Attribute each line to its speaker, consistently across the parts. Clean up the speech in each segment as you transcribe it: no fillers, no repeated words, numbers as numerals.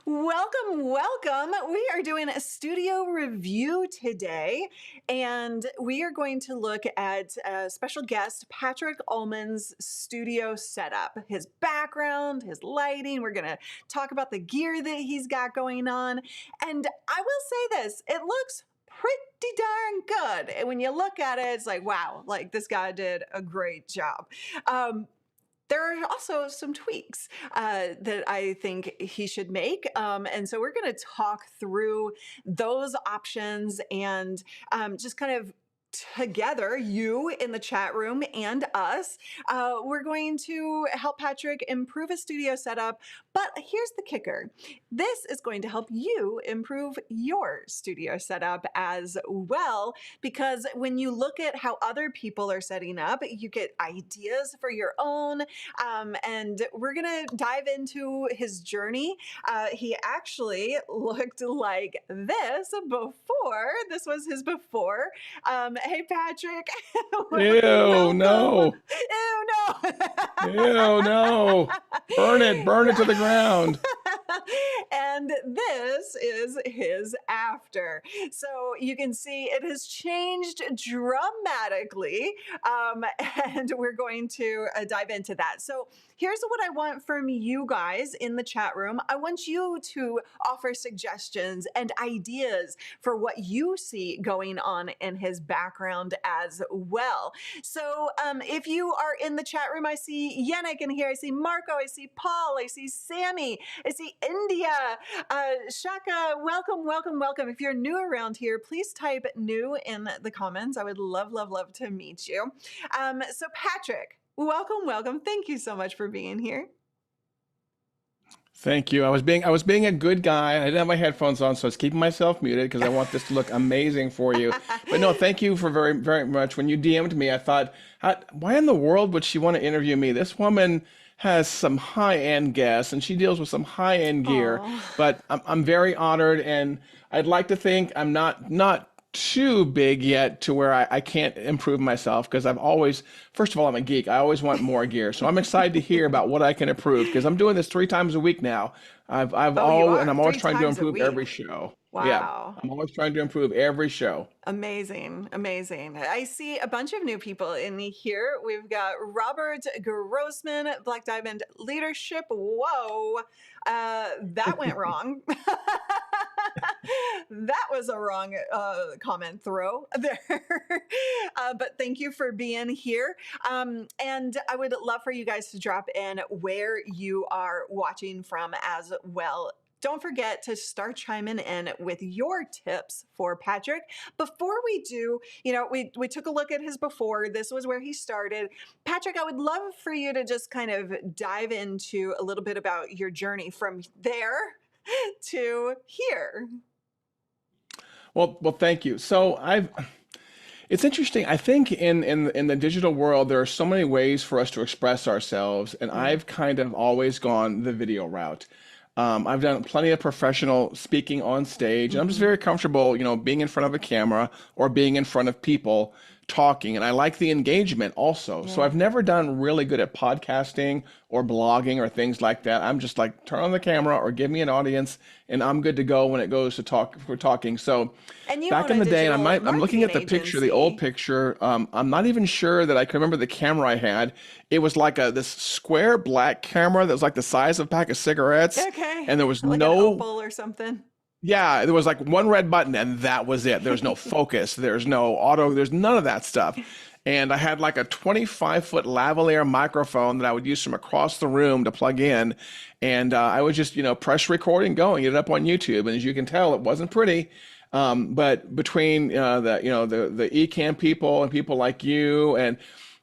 Speaker 1: Welcome, welcome. We are doing a studio review today, and we are going to look at special guest Patrick Allmond's studio setup, his background, his lighting. We're going to talk about the gear that he's got going on. And I will say this, it looks pretty darn good. And when you look at it, it's like, wow, like this guy did a great job. There are also some tweaks that I think he should make. And so we're going to talk through those options and just kind of together, you in the chat room and us, we're going to help Patrick improve his studio setup. But here's the kicker. This is going to help you improve your studio setup as well, because when you look at how other people are setting up, you get ideas for your own. And we're going to dive into his journey. He actually looked like this before. This was his before. Hey, Patrick.
Speaker 2: Ew, no.
Speaker 1: Ew, no.
Speaker 2: Ew, no. Burn it to the ground.
Speaker 1: And this is his after. So you can see it has changed dramatically. And we're going to dive into that. So here's what I want from you guys in the chat room. I want you to offer suggestions and ideas for what you see going on in his background as well. So if you are in the chat room, I see Yannick in here, I see Marco, I see Paul, I see Sammy, I see India, Shaka, welcome, welcome, welcome. If you're new around here, please type new in the comments. I would love, love, love to meet you. So Patrick, welcome, welcome. Thank you so much for being here.
Speaker 2: Thank you. I was being a good guy. I didn't have my headphones on, so I was keeping myself muted because I want this to look amazing for you. But no, thank you for very, very much. When you DM'd me, I thought, why in the world would she want to interview me? This woman has some high-end guests and she deals with some high-end gear. But I'm very honored, and I'd like to think I'm not too big yet to where I can't improve myself, because I've always, first of all, I'm a geek. I always want more gear. So I'm excited to hear about what I can improve, because I'm doing this 3 times a week now. And I'm always trying to improve every show.
Speaker 1: Wow.
Speaker 2: Yeah, I'm always trying to improve every show.
Speaker 1: Amazing, amazing. I see a bunch of new people in here. We've got Robert Grossman, Black Diamond Leadership. Whoa, that went wrong. That was a wrong comment throw there. But thank you for being here. And I would love for you guys to drop in where you are watching from as well. Don't forget to start chiming in with your tips for Patrick. Before we do, we took a look at his before. This was where he started. Patrick, I would love for you to just kind of dive into a little bit about your journey from there to here.
Speaker 2: Well, thank you. So it's interesting. I think in the digital world, there are so many ways for us to express ourselves, and I've kind of always gone the video route. I've done plenty of professional speaking on stage, and I'm just very comfortable, being in front of a camera or being in front of people talking, and I like the engagement also. So I've never done really good at podcasting or blogging or things like that. I'm just like, turn on the camera or give me an audience, and I'm good to go when it goes to talking. So back in the day, and I'm looking at the picture, the old picture. I'm not even sure that I can remember the camera I had. It was like this square black camera that was like the size of a pack of cigarettes.
Speaker 1: Okay.
Speaker 2: And there was
Speaker 1: like
Speaker 2: no
Speaker 1: an Opal or something.
Speaker 2: Yeah, there was like one red button and that was it. There's no focus, there's no auto, there's none of that stuff. And I had like a 25-foot lavalier microphone that I would use from across the room to plug in. And I would just, press record and go and get it up on YouTube. And as you can tell, it wasn't pretty. But between the Ecamm people and people like you, and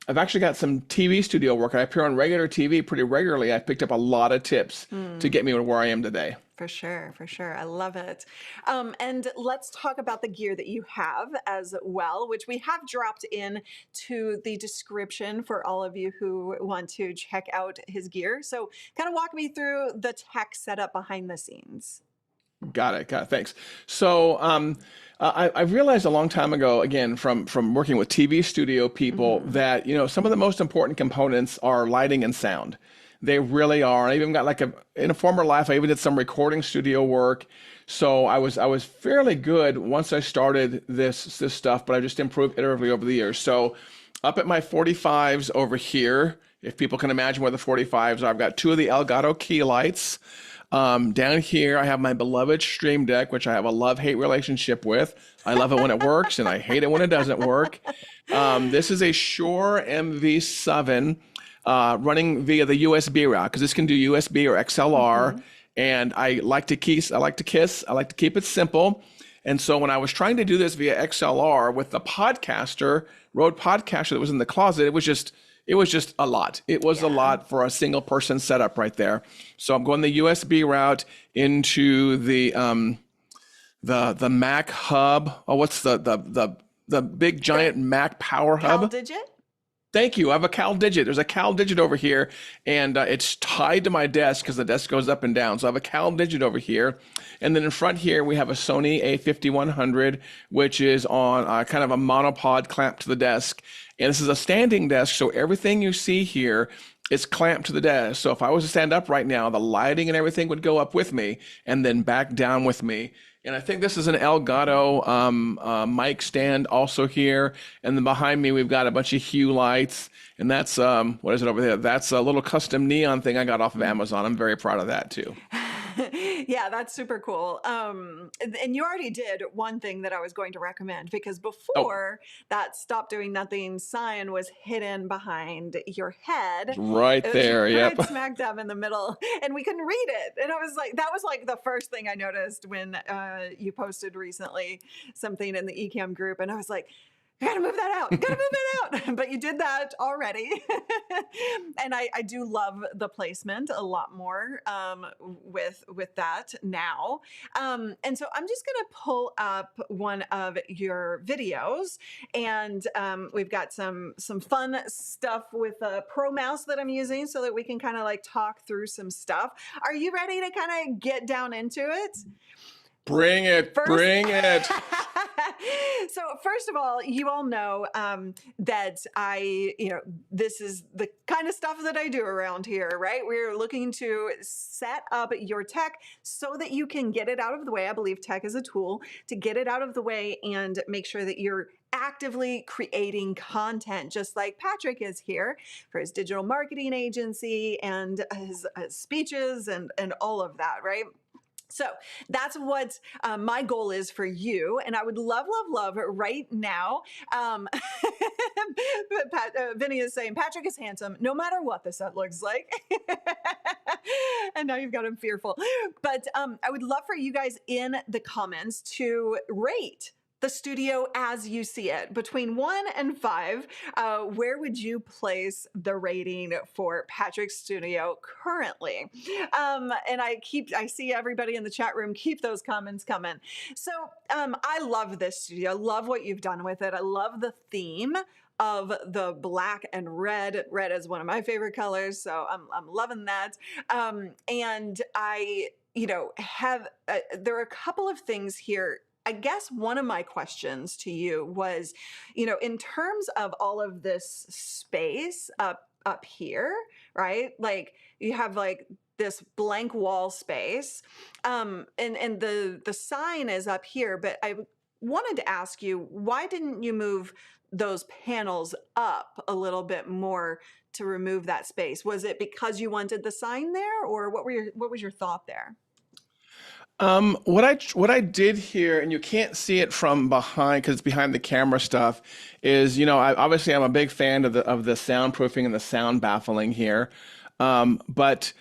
Speaker 2: I've actually got some TV studio work. I appear on regular TV pretty regularly. I picked up a lot of tips to get me to where I am today.
Speaker 1: For sure, for sure. I love it. And let's talk about the gear that you have as well, which we have dropped in to the description for all of you who want to check out his gear. So kind of walk me through the tech setup behind the scenes.
Speaker 2: Got it. Thanks. So I realized a long time ago, again, from working with TV studio people, that some of the most important components are lighting and sound. They really are. I even got like in a former life, I even did some recording studio work. So I was fairly good once I started this stuff, but I just improved iteratively over the years. So up at my 45s over here, if people can imagine where the 45s are, I've got two of the Elgato key lights. Down here, I have my beloved Stream Deck, which I have a love-hate relationship with. I love it when it works, and I hate it when it doesn't work. This is a Shure MV7 running via the USB route because this can do USB or XLR.
Speaker 1: Mm-hmm.
Speaker 2: And I like to kiss. I like to keep it simple. And so when I was trying to do this via XLR with the Rode Podcaster that was in the closet, it was just a lot. It was a
Speaker 1: Yeah.
Speaker 2: lot for a single person setup right there. So I'm going the USB route into the Mac hub. Oh, what's the big
Speaker 1: The
Speaker 2: giant Mac power
Speaker 1: Cal
Speaker 2: hub?
Speaker 1: Digit?
Speaker 2: Thank you. I have a Cal Digit. There's a Cal Digit over here, and it's tied to my desk because the desk goes up and down. So I have a Cal Digit over here. And then in front here, we have a Sony A5100, which is on kind of a monopod clamp to the desk. And this is a standing desk, so everything you see here is clamped to the desk. So if I was to stand up right now, the lighting and everything would go up with me and then back down with me. And I think this is an Elgato mic stand also here. And then behind me, we've got a bunch of Hue lights. And that's, what is it over there? That's a little custom neon thing I got off of Amazon. I'm very proud of that too.
Speaker 1: Yeah, that's super cool. And you already did one thing that I was going to recommend because
Speaker 2: Oh,
Speaker 1: before that stop doing nothing sign was hidden behind your head.
Speaker 2: it's right
Speaker 1: It was
Speaker 2: there. Yep.
Speaker 1: right smack dab in the middle, and we couldn't read it. And I was like, that was like the first thing I noticed when you posted recently something in the Ecamm group, and I was like, I gotta move that out. Gotta move it out. But you did that already. And I do love the placement a lot more with that now. And so I'm just gonna pull up one of your videos, and we've got some fun stuff with a Pro Mouse that I'm using so that we can kind of like talk through some stuff. Are you ready to kind of get down into it?
Speaker 2: Bring it.
Speaker 1: First,
Speaker 2: Bring it.
Speaker 1: so first of all, you all know that this is the kind of stuff that I do around here, right? We're looking to set up your tech so that you can get it out of the way. I believe tech is a tool to get it out of the way and make sure that you're actively creating content, just like Patrick is here for his digital marketing agency and his speeches and all of that, right? So that's what my goal is for you. And I would love, love, love right now. Vinny is saying, Patrick is handsome no matter what the set looks like. And now you've got him fearful. But I would love for you guys in the comments to rate the studio as you see it. Between 1 and 5, where would you place the rating for Patrick's studio currently? And I see everybody in the chat room keep those comments coming. So I love this studio. I love what you've done with it. I love the theme of the black and red. Red is one of my favorite colors, so I'm loving that. And I, have there are a couple of things here. I guess one of my questions to you was, in terms of all of this space up here, right? Like you have like this blank wall space, and the sign is up here. But I wanted to ask you, why didn't you move those panels up a little bit more to remove that space? Was it because you wanted the sign there, or what was your thought there?
Speaker 2: What I did here, and you can't see it from behind because it's behind the camera stuff, is obviously I'm a big fan of the soundproofing and the sound baffling here, but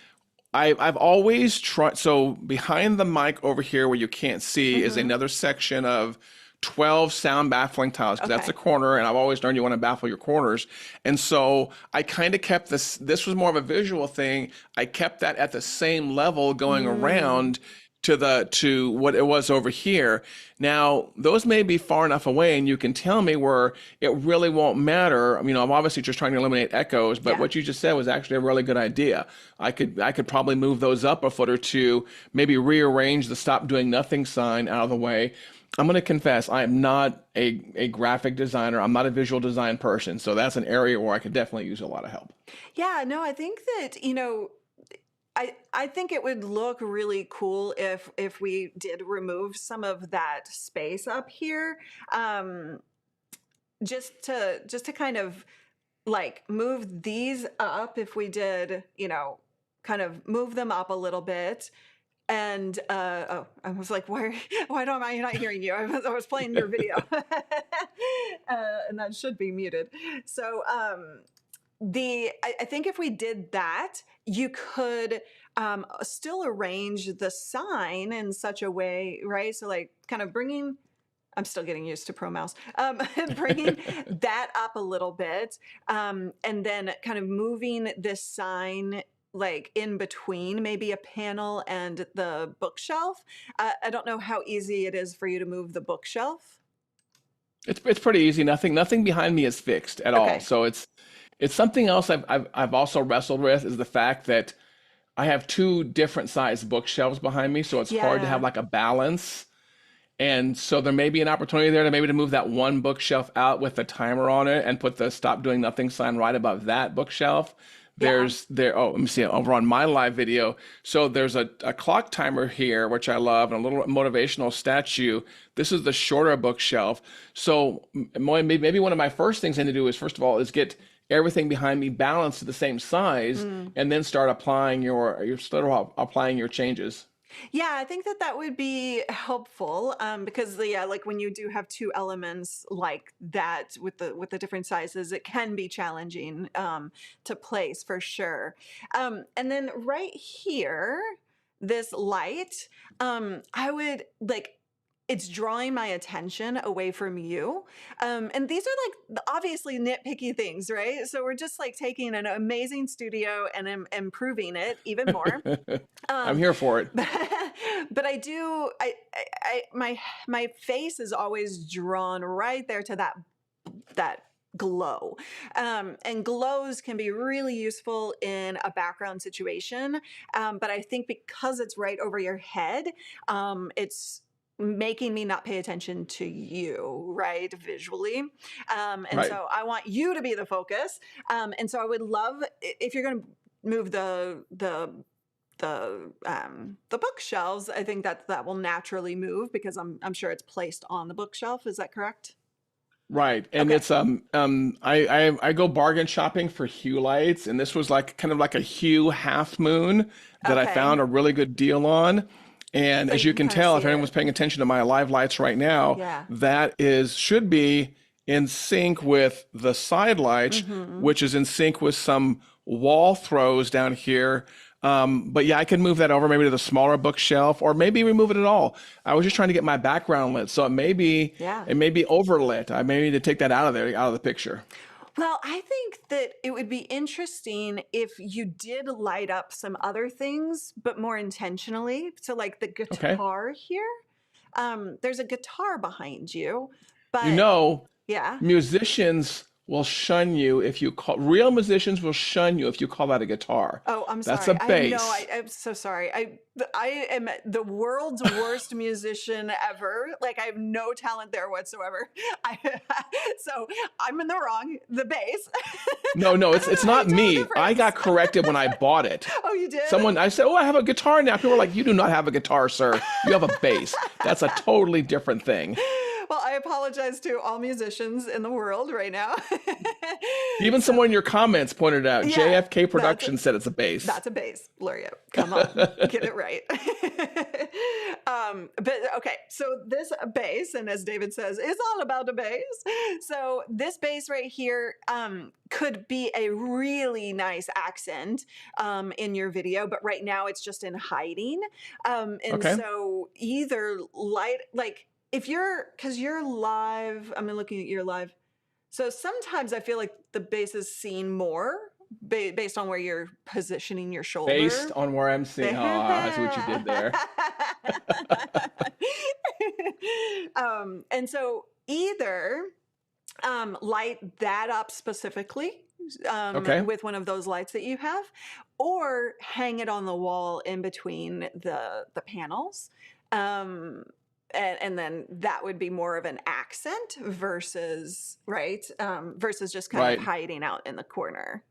Speaker 2: I've always tried. So behind the mic over here, where you can't see, is
Speaker 1: Mm-hmm.
Speaker 2: another section of 12 sound baffling tiles because that's
Speaker 1: Okay.
Speaker 2: a corner, and I've always learned you want to baffle your corners. And so I kind of kept this. This was more of a visual thing. I kept that at the same level going
Speaker 1: Mm,
Speaker 2: around to what it was over here. Now, those may be far enough away, and you can tell me where it really won't matter. I'm obviously just trying to eliminate echoes, but
Speaker 1: yeah.
Speaker 2: what you just said was actually a really good idea. I could probably move those up a foot or two, maybe rearrange the stop doing nothing sign out of the way. I'm going to confess, I am not a graphic designer. I'm not a visual design person. So that's an area where I could definitely use a lot of help.
Speaker 1: Yeah, no, I think that, I think it would look really cool if we did remove some of that space up here. Um, just to kind of like move these up if we did, kind of move them up a little bit. And oh, I was like, why don't I not hearing you? I was playing your video, and that should be muted. So I think if we did that, you could still arrange the sign in such a way, right? So like kind of bringing. I'm still getting used to Pro Mouse. Bringing that up a little bit, and then kind of moving this sign like in between maybe a panel and the bookshelf. I don't know how easy it is for you to move the bookshelf.
Speaker 2: It's pretty easy. Nothing behind me is fixed at all.
Speaker 1: Okay.
Speaker 2: So it's something else I've also wrestled with is the fact that I have two different sized bookshelves behind me, so it's hard to have
Speaker 1: Yeah.
Speaker 2: like a balance. And so there may be an opportunity there to maybe to move that one bookshelf out with a timer on it and put the stop doing nothing sign right above that bookshelf.
Speaker 1: Yeah.
Speaker 2: Oh, let me see over on my live video. So there's a clock timer here, which I love, and a little motivational statue. This is the shorter bookshelf. So maybe one of my first things I need to do is first of all is get everything behind me balanced to the same size
Speaker 1: Mm.
Speaker 2: and then start applying applying your changes.
Speaker 1: Yeah, I think that that would be helpful, because yeah, like when you do have two elements like that with the different sizes, it can be challenging to place for sure. And then right here, this light, I would like. It's drawing my attention away from you. And these are like obviously nitpicky things, right? So we're just like taking an amazing studio and improving it even more.
Speaker 2: I'm
Speaker 1: Um,
Speaker 2: here for it.
Speaker 1: but my face is always drawn right there to that glow. And glows can be really useful in a background situation. But I think because it's right over your head, it's making me not pay attention to you, right, visually. And
Speaker 2: Right.
Speaker 1: so I want you to be the focus. And so I would love if you're going to move the bookshelves. I think that that will naturally move because I'm sure it's placed on the bookshelf. Is that correct?
Speaker 2: Right. And
Speaker 1: Okay.
Speaker 2: it's I go bargain shopping for hue lights, and this was like kind of like a hue half moon that I
Speaker 1: Okay.
Speaker 2: found a really good deal on. And
Speaker 1: So
Speaker 2: as
Speaker 1: you
Speaker 2: you
Speaker 1: can
Speaker 2: can
Speaker 1: kind of
Speaker 2: tell,
Speaker 1: see
Speaker 2: if
Speaker 1: it.
Speaker 2: anyone's paying attention to my live lights right now,
Speaker 1: Yeah.
Speaker 2: that is should be in sync with the side lights,
Speaker 1: Mm-hmm.
Speaker 2: which is in sync with some wall throws down here. But yeah, I could move that over maybe to the smaller bookshelf or maybe remove it at all. I was just trying to get my background lit. So
Speaker 1: Yeah.
Speaker 2: it may be overlit. I may need to take that out of there, out of the picture.
Speaker 1: Well, I think that it would be interesting if you did light up some other things, but more intentionally. So, like the
Speaker 2: Okay.
Speaker 1: guitar here, there's a guitar behind you,
Speaker 2: You
Speaker 1: but
Speaker 2: know,
Speaker 1: yeah.
Speaker 2: musicians will shun you if you call real musicians will shun you if you call that a guitar.
Speaker 1: Oh, I'm
Speaker 2: That's a
Speaker 1: sorry. I have no.
Speaker 2: bass.
Speaker 1: I'm so sorry. I am the world's worst musician ever. Like I have no talent there whatsoever. I, so I'm in the wrong. The bass.
Speaker 2: No, no,
Speaker 1: I
Speaker 2: it's
Speaker 1: don't
Speaker 2: it's
Speaker 1: know how you
Speaker 2: not
Speaker 1: tell the
Speaker 2: me. I
Speaker 1: difference.
Speaker 2: got corrected when I bought it.
Speaker 1: Oh, you did?
Speaker 2: I said, "Oh, I have a guitar now." People were like, "You do not have a guitar, sir. You have a bass." That's a totally different thing.
Speaker 1: Well, I apologize to all musicians in the world right now.
Speaker 2: Even
Speaker 1: So
Speaker 2: someone in your comments pointed out,
Speaker 1: yeah,
Speaker 2: JFK
Speaker 1: that's
Speaker 2: Productions said it's a bass.
Speaker 1: that's a bass, Luria. Come on, get it right. But okay, so this bass, and as David says, is all about a bass. So this bass right here could be a really nice accent in your video, but right now it's just in hiding. And
Speaker 2: Okay.
Speaker 1: so either light, like if you're, because you're live, I'm looking at your live. So sometimes I feel like the bass is seen more based on where you're positioning your
Speaker 2: Based
Speaker 1: shoulder.
Speaker 2: on where I'm seeing. Oh, I see what you did there.
Speaker 1: And so either light that up specifically
Speaker 2: Okay.
Speaker 1: with one of those lights that you have, or hang it on the wall in between the panels. Um, and then that would be more of an accent versus, right? Versus just kind of
Speaker 2: Right.
Speaker 1: hiding out in the corner.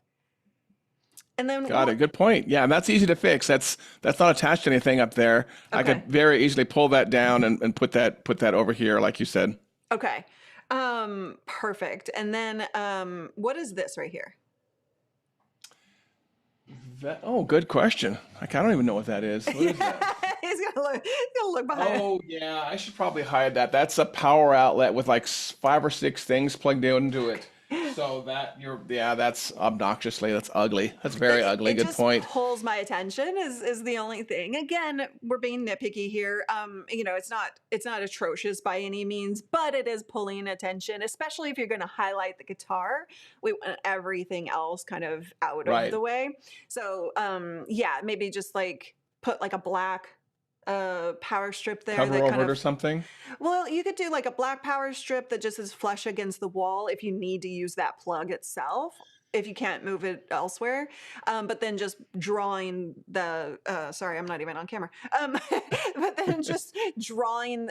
Speaker 1: And then
Speaker 2: Got
Speaker 1: what?
Speaker 2: it. Good point. Yeah, and that's easy to fix. That's not attached to anything up there. I
Speaker 1: Okay.
Speaker 2: could very easily pull that down and put that over here, like you said.
Speaker 1: Okay. Perfect. And then what is this right here?
Speaker 2: Oh, good question. Like, I don't even know what that is. What is that?
Speaker 1: He's gonna look behind.
Speaker 2: Oh, yeah, I should probably hide that. That's a power outlet with like five or six things plugged into it. So yeah, that's obnoxiously, that's ugly. That's very ugly.
Speaker 1: It
Speaker 2: Good
Speaker 1: just
Speaker 2: point.
Speaker 1: pulls my attention is the only thing. Again, we're being nitpicky here. It's not atrocious by any means, but it is pulling attention, especially if you're going to highlight the guitar. We want everything else kind of out of
Speaker 2: Right.
Speaker 1: the way. So yeah, maybe just like put like a black power strip there
Speaker 2: Cover
Speaker 1: that kind
Speaker 2: over it or
Speaker 1: of,
Speaker 2: something.
Speaker 1: well, you could do like a black power strip that just is flush against the wall if you need to use that plug itself, if you can't move it elsewhere. But then just drawing the, sorry, I'm not even on camera. But then just drawing,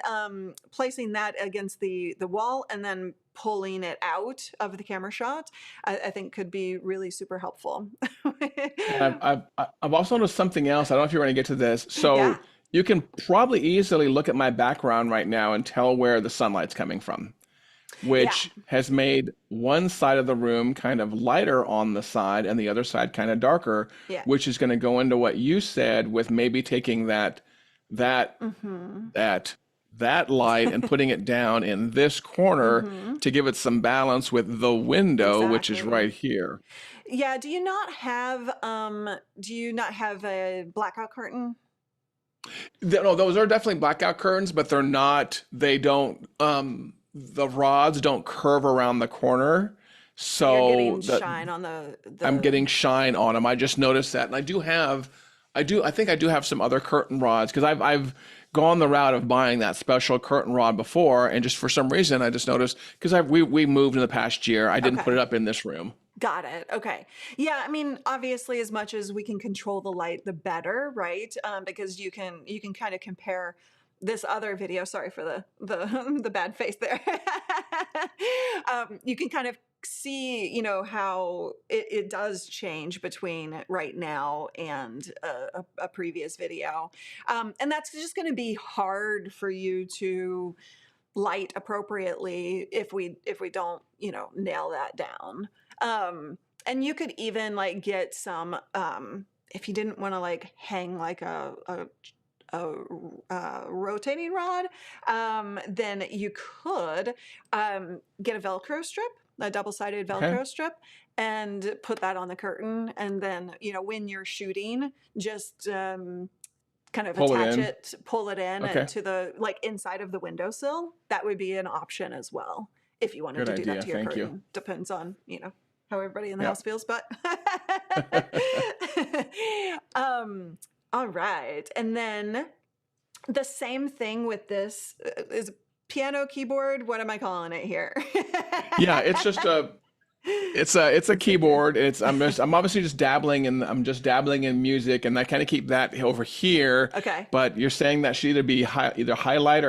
Speaker 1: placing that against the wall and then pulling it out of the camera shot, I think could be really super helpful.
Speaker 2: And I've also noticed something else. I don't know if you're going to get to this. So
Speaker 1: Yeah,
Speaker 2: you can probably easily look at my background right now and tell where the sunlight's coming from,
Speaker 1: yeah,
Speaker 2: which has made one side of the room kind of lighter on the side and the other side kind of darker,
Speaker 1: yeah.
Speaker 2: which is going to go into what you said with maybe taking that
Speaker 1: Hmm.
Speaker 2: that that light and putting it down in this corner
Speaker 1: Hmm.
Speaker 2: to give it some balance with the window, which is
Speaker 1: Exactly.
Speaker 2: right here.
Speaker 1: Yeah, do you not have a blackout curtain?
Speaker 2: No, those are definitely blackout curtains, but they don't, the rods don't curve around the corner.
Speaker 1: But you're
Speaker 2: So
Speaker 1: getting
Speaker 2: the
Speaker 1: shine on
Speaker 2: I'm
Speaker 1: the
Speaker 2: getting shine on them. I just noticed that. And I think I do have some other curtain rods because I've gone the route of buying that special curtain rod before. And just for some reason, I just noticed because we moved in the past year, I didn't put
Speaker 1: Okay.
Speaker 2: it up in this room.
Speaker 1: Got it. Okay. Yeah, I mean, obviously as much as we can control the light, the better, right? Because you can kind of compare this other video, sorry for the the bad face there. You can kind of see, how it does change between right now and a previous video. And that's just going to be hard for you to light appropriately if we don't nail that down. And you could even like get some, if you didn't want to like hang like a rotating rod, then you could get a velcro strip, a double-sided
Speaker 2: Okay.
Speaker 1: velcro strip, and put that on the curtain, and then when you're shooting, just kind of
Speaker 2: Pull it
Speaker 1: attach
Speaker 2: in.
Speaker 1: it, pull it in
Speaker 2: Okay.
Speaker 1: to the like inside of the windowsill. That would be an option as well if you wanted
Speaker 2: Good
Speaker 1: to do that
Speaker 2: idea.
Speaker 1: to your
Speaker 2: Thank you.
Speaker 1: curtain. Depends on, how everybody in the house
Speaker 2: Yep.
Speaker 1: feels, but um all right. And then the same thing with this is piano keyboard. What am I calling it here?
Speaker 2: Yeah, it's a keyboard. I'm obviously just dabbling in music, and I kind of keep that over here.
Speaker 1: Okay.
Speaker 2: But you're saying that should either be either highlighted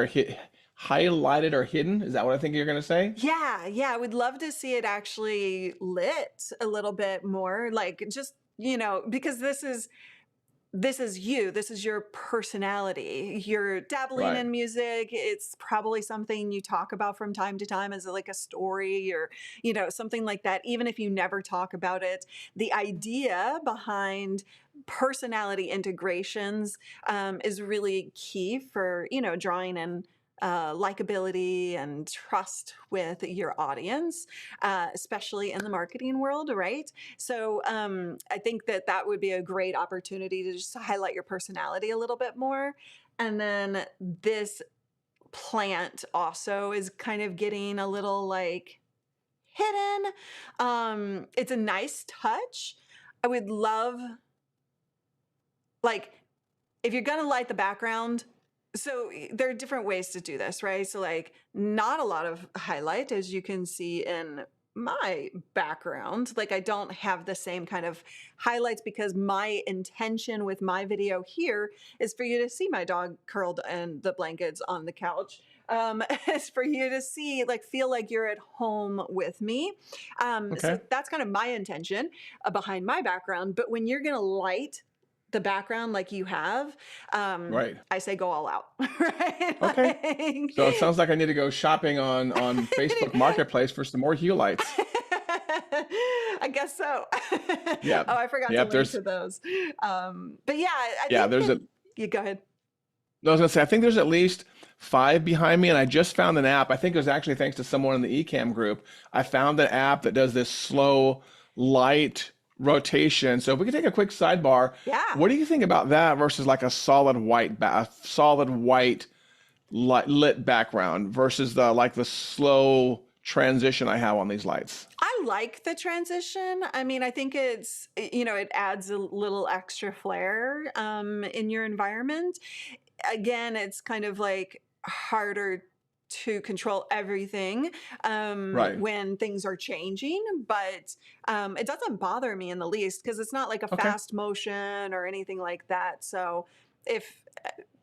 Speaker 2: or hidden. Is that what I think you're gonna say?
Speaker 1: Yeah, yeah, I would love to see it actually lit a little bit more, like just, because this is you, this is your personality. You're dabbling
Speaker 2: Right.
Speaker 1: in music. It's probably something you talk about from time to time as like a story or, something like that. Even if you never talk about it, the idea behind personality integrations is really key for, drawing in likability and trust with your audience, especially in the marketing world, right? So I think that would be a great opportunity to just highlight your personality a little bit more. And then this plant also is kind of getting a little like hidden. It's a nice touch. I would love, like, if you're gonna light the background, so there are different ways to do this, right? So like not a lot of highlight, as you can see in my background. Like I don't have the same kind of highlights because my intention with my video here is for you to see my dog curled in the blankets on the couch. Is for you to see, like, feel like you're at home with me. So
Speaker 2: Okay.
Speaker 1: that's kind of my intention behind my background. But when you're going to light the background like you have,
Speaker 2: Right.
Speaker 1: I say go all out, right?
Speaker 2: Okay. So it sounds like I need to go shopping on Facebook Marketplace for some more hue lights.
Speaker 1: I guess so.
Speaker 2: Yeah.
Speaker 1: Oh, I forgot to
Speaker 2: Yeah.
Speaker 1: link to those. But yeah, I
Speaker 2: Yeah,
Speaker 1: think
Speaker 2: there's
Speaker 1: that
Speaker 2: a,
Speaker 1: you go ahead.
Speaker 2: I was gonna say, I think there's at least 5 behind me, and I just found an app. I think it was actually thanks to someone in the Ecamm group. I found an app that does this slow light rotation. So if we could take a quick sidebar,
Speaker 1: Yeah.
Speaker 2: what do you think about that versus like a solid white lit background versus the slow transition I have on these lights?
Speaker 1: I like the transition. I mean, I think it adds a little extra flair in your environment. Again, it's kind of like harder to control everything
Speaker 2: Right.
Speaker 1: when things are changing, but it doesn't bother me in the least because it's not like a
Speaker 2: Okay.
Speaker 1: fast motion or anything like that. So if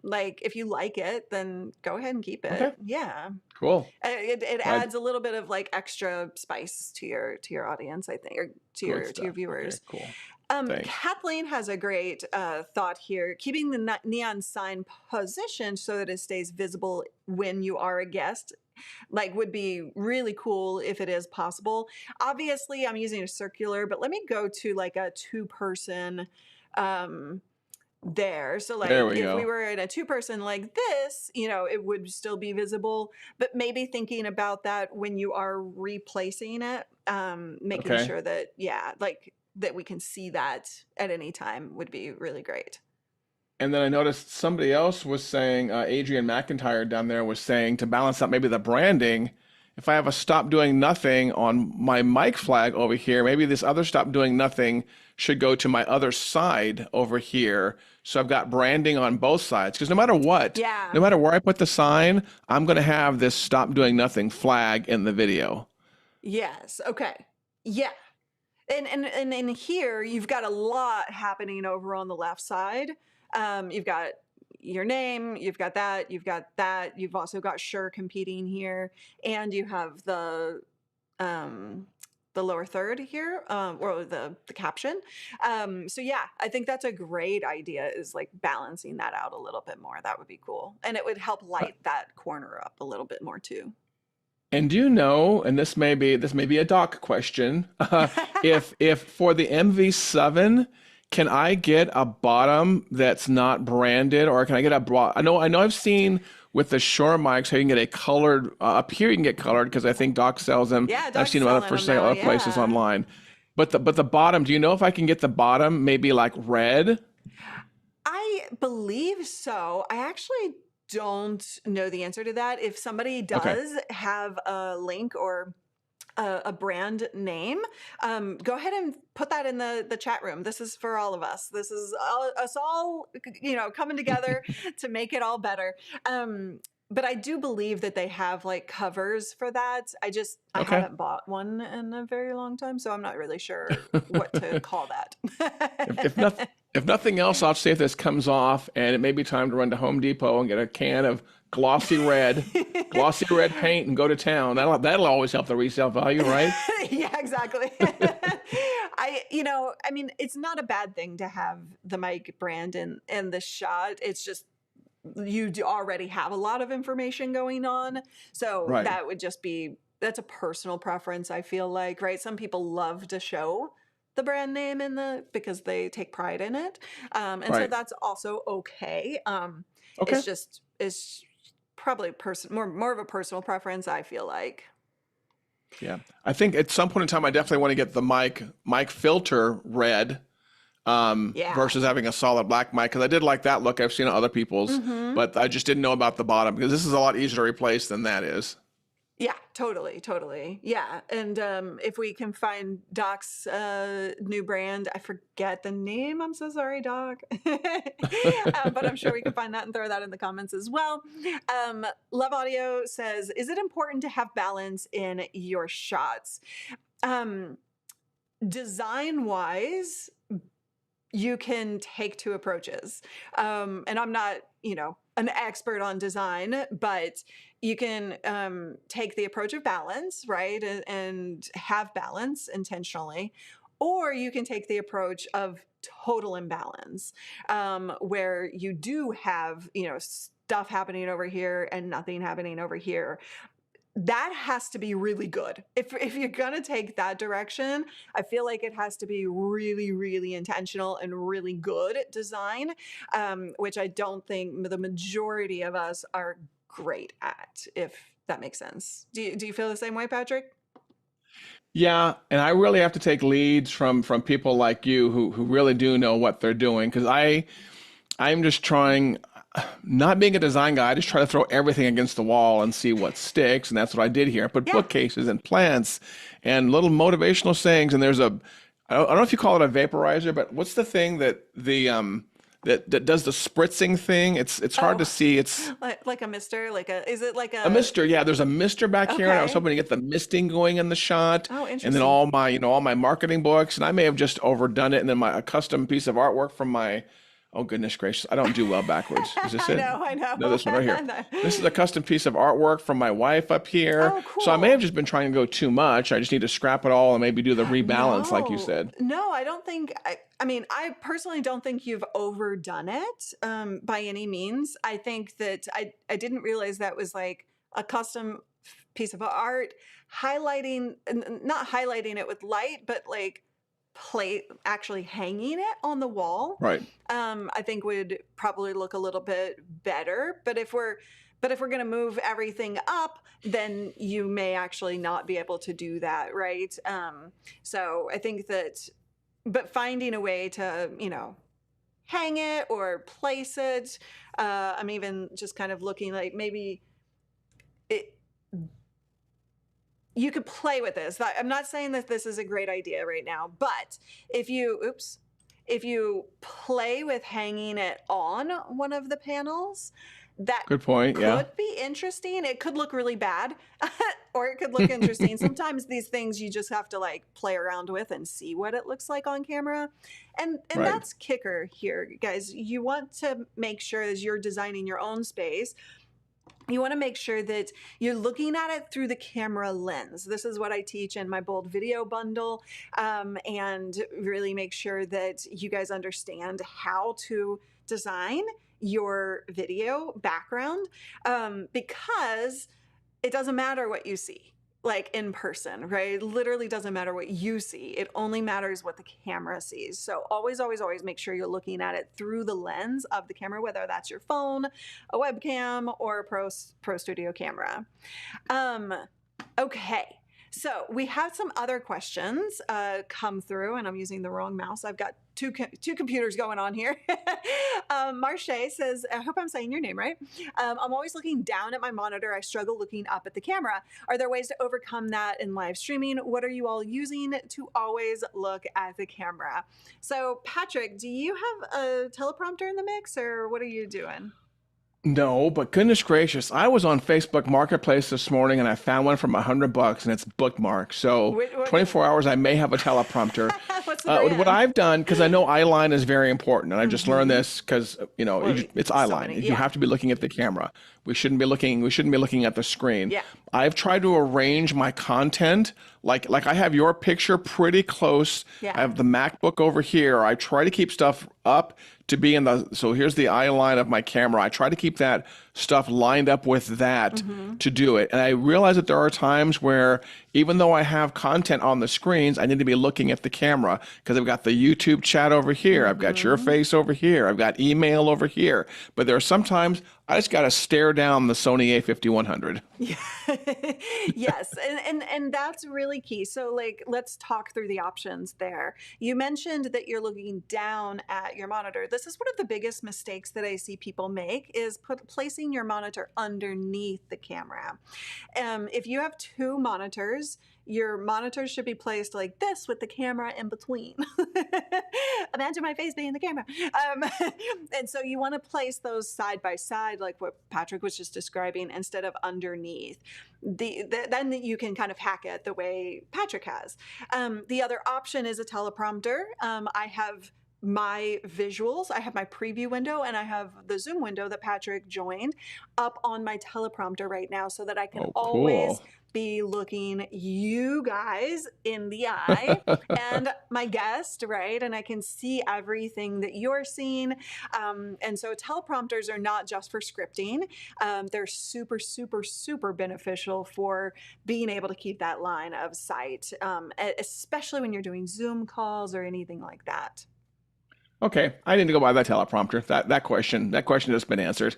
Speaker 1: if you like it, then go ahead and keep
Speaker 2: Okay.
Speaker 1: it. Yeah.
Speaker 2: Cool.
Speaker 1: It
Speaker 2: I,
Speaker 1: adds a little bit of like extra spice to your audience, I think, or
Speaker 2: good
Speaker 1: to your
Speaker 2: stuff. Okay,
Speaker 1: viewers.
Speaker 2: cool. Thanks.
Speaker 1: Kathleen has a great thought here. Keeping the neon sign positioned so that it stays visible when you are a guest, like, would be really cool if it is possible. Obviously, I'm using a circular, but let me go to like a two-person um, there. So
Speaker 2: There
Speaker 1: like
Speaker 2: we
Speaker 1: if we
Speaker 2: go.
Speaker 1: were in a two-person like this, it would still be visible, but maybe thinking about that when you are replacing it, making
Speaker 2: Okay.
Speaker 1: sure that, yeah, like that we can see that at any time would be really great.
Speaker 2: And then I noticed somebody else was saying, Adrian McIntyre down there was saying to balance out maybe the branding, if I have a stop doing nothing on my mic flag over here, maybe this other stop doing nothing should go to my other side over here. So I've got branding on both sides. Because no matter what,
Speaker 1: Yeah.
Speaker 2: no matter where I put the sign, I'm going to have this stop doing nothing flag in the video.
Speaker 1: Yes. Okay. Yeah. And in here, you've got a lot happening over on the left side. You've got your name, you've got that, you've got that. You've also got Sure competing here, and you have um, the lower third here, or the caption. So yeah, I think that's a great idea. Is like balancing that out a little bit more. That would be cool, and it would help light that corner up a little bit more too.
Speaker 2: And do you know, and this may be a doc question, if for the MV7, can I get a bottom that's not branded, or can I get a broad? I know I've seen with the Shure mics how you can get a colored up here. You can get colored because I think Doc sells them.
Speaker 1: Yeah,
Speaker 2: I've
Speaker 1: Doug's
Speaker 2: seen them other
Speaker 1: selling
Speaker 2: for
Speaker 1: them
Speaker 2: sale
Speaker 1: now.
Speaker 2: other places
Speaker 1: Yeah.
Speaker 2: online. But the bottom, do you know if I can get the bottom maybe like red?
Speaker 1: I believe so. I actually don't know the answer to that. If somebody
Speaker 2: Okay.
Speaker 1: does have a link or a brand name, go ahead and put that in the chat room. This is for all of us. This is us all, coming together to make it all better. But I do believe that they have like covers for that. I
Speaker 2: Okay.
Speaker 1: haven't bought one in a very long time, so I'm not really sure what to call
Speaker 2: If
Speaker 1: that.
Speaker 2: nothing if nothing else, I'll see if this comes off, and it may be time to run to Home Depot and get a can of glossy red paint and go to town. That'll always help the resale value, right?
Speaker 1: Yeah, exactly. I mean, it's not a bad thing to have the mic brand in the shot. It's just you do already have a lot of information going on. So
Speaker 2: Right.
Speaker 1: that's a personal preference, I feel like, right? Some people love to show the brand name because they take pride in it. And so
Speaker 2: Right.
Speaker 1: that's also okay.
Speaker 2: Okay.
Speaker 1: It's probably more of a personal preference, I feel like.
Speaker 2: Yeah. I think at some point in time, I definitely want to get the mic filter red
Speaker 1: Yeah.
Speaker 2: versus having a solid black mic because I did like that look. I've seen on other people's,
Speaker 1: Hmm.
Speaker 2: but I just didn't know about the bottom because this is a lot easier to replace than that is.
Speaker 1: Yeah, totally, totally. Yeah, and if we can find Doc's new brand, I forget the name. I'm so sorry, Doc. But I'm sure we can find that and throw that in the comments as well. Love Audio says, "Is it important to have balance in your shots?" Um, Design wise, you can take two approaches. And I'm not, an expert on design, but you can take the approach of balance, right? And have balance intentionally. Or you can take the approach of total imbalance, where you do have, stuff happening over here and nothing happening over here. That has to be really good. If you're gonna take that direction, I feel like it has to be really, really intentional and really good design, which I don't think the majority of us are great at, if that makes sense. Do you feel the same way, Patrick?
Speaker 2: Yeah, and I really have to take leads from people like you who really do know what they're doing because I'm just trying, not being a design guy, I just try to throw everything against the wall and see what sticks, and that's what I did here. I put
Speaker 1: Yeah.
Speaker 2: bookcases and plants and little motivational sayings, and there's I don't know if you call it a vaporizer, but what's the thing that does the spritzing thing? It's hard to
Speaker 1: Oh,
Speaker 2: see. It's
Speaker 1: like a mister, is it like
Speaker 2: a
Speaker 1: a,
Speaker 2: mister, yeah. There's a mister back here, and I was
Speaker 1: okay.
Speaker 2: hoping to get the misting going in the shot,
Speaker 1: Oh,
Speaker 2: and then
Speaker 1: interesting.
Speaker 2: all my marketing books, and I may have just overdone it, and then my a custom piece of artwork from my, oh goodness gracious, I don't do well backwards. Is this
Speaker 1: I
Speaker 2: it?
Speaker 1: know, I
Speaker 2: No,
Speaker 1: know.
Speaker 2: this one right here. This is a custom piece of artwork from my wife up here.
Speaker 1: Oh,
Speaker 2: So I may have
Speaker 1: cool.
Speaker 2: just been trying to go too much. I just need to scrap it all and maybe do the rebalance, like you
Speaker 1: No,
Speaker 2: said.
Speaker 1: no, I don't think. I mean, I personally don't think you've overdone it by any means. I think that I didn't realize that was like a custom piece of art, not highlighting it with light, but like play actually hanging it on the wall.
Speaker 2: Right.
Speaker 1: I think would probably look a little bit better. But if we're going to move everything up, then you may actually not be able to do that, right? So I think that, but finding a way to, hang it or place it. I'm even just kind of looking like maybe it, you could play with this. I'm not saying that this is a great idea right now, but if you play with hanging it on one of the panels, that
Speaker 2: Good point. Yeah.
Speaker 1: could be interesting. It could look really bad, or it could look interesting. Sometimes these things you just have to like play around with and see what it looks like on camera. And
Speaker 2: Right.
Speaker 1: that's kicker here, guys. You want to make sure as you're designing your own space, you want to make sure that you're looking at it through the camera lens. This is what I teach in my BeBOLD video bundle, and really make sure that you guys understand how to design your video background, because it doesn't matter what you see like in person, right? It literally doesn't matter what you see. It only matters what the camera sees. So always, always, always make sure you're looking at it through the lens of the camera, whether that's your phone, a webcam, or a Pro Studio camera. Um, okay. So we have some other questions come through, and I'm using the wrong mouse. I've got two computers going on here. Marche says, I hope I'm saying your name right. I'm always looking down at my monitor. I struggle looking up at the camera. Are there ways to overcome that in live streaming? What are you all using to always look at the camera? So Patrick, do you have a teleprompter in the mix, or what are you doing?
Speaker 2: No, but goodness gracious, I was on Facebook Marketplace this morning and I found one for $100 and it's bookmarked. So
Speaker 1: What,
Speaker 2: 24 hours, I may have a teleprompter.
Speaker 1: what's the
Speaker 2: What
Speaker 1: brand?
Speaker 2: I've done, because I know eye line is very important, and I just learned
Speaker 1: Mm-hmm.
Speaker 2: this because
Speaker 1: Well,
Speaker 2: it's eye
Speaker 1: so
Speaker 2: line.
Speaker 1: many.
Speaker 2: You
Speaker 1: Yeah.
Speaker 2: have to be looking at the camera. We shouldn't be looking. We shouldn't be looking at the screen.
Speaker 1: Yeah.
Speaker 2: I've tried to arrange my content like I have your picture pretty close. I
Speaker 1: Yeah.
Speaker 2: have the MacBook over here. I try to keep stuff up to be in the, so here's the eye line of my camera. I try to keep that stuff lined up with that
Speaker 1: Mm-hmm.
Speaker 2: to do it. And I realize that there are times where even though I have content on the screens, I need to be looking at the camera because I've got the YouTube chat over here. I've got your
Speaker 1: Mm-hmm.
Speaker 2: face over here. I've got email over here. But there are sometimes I just got to stare down the Sony A5100.
Speaker 1: Yeah. Yes. And that's really key. So like let's talk through the options there. You mentioned that you're looking down at your monitor. This is one of the biggest mistakes that I see people make is placing placing your monitor underneath the camera. If you have two monitors, your monitors should be placed like this with the camera in between. Imagine my face being the camera. Um, and so you want to place those side by side, like what Patrick was just describing, instead of underneath. Then you can kind of hack it the way Patrick has. The other option is a teleprompter. I have my visuals, I have my preview window, and I have the Zoom window that Patrick joined up on my teleprompter right now so that I can
Speaker 2: Oh,
Speaker 1: always
Speaker 2: cool.
Speaker 1: be looking you guys in the eye and my guest, right? And I can see everything that you're seeing. And so teleprompters are not just for scripting. They're super, super, super beneficial for being able to keep that line of sight, especially when you're doing Zoom calls or anything like that.
Speaker 2: Okay, I need to go buy that teleprompter. That question has been answered.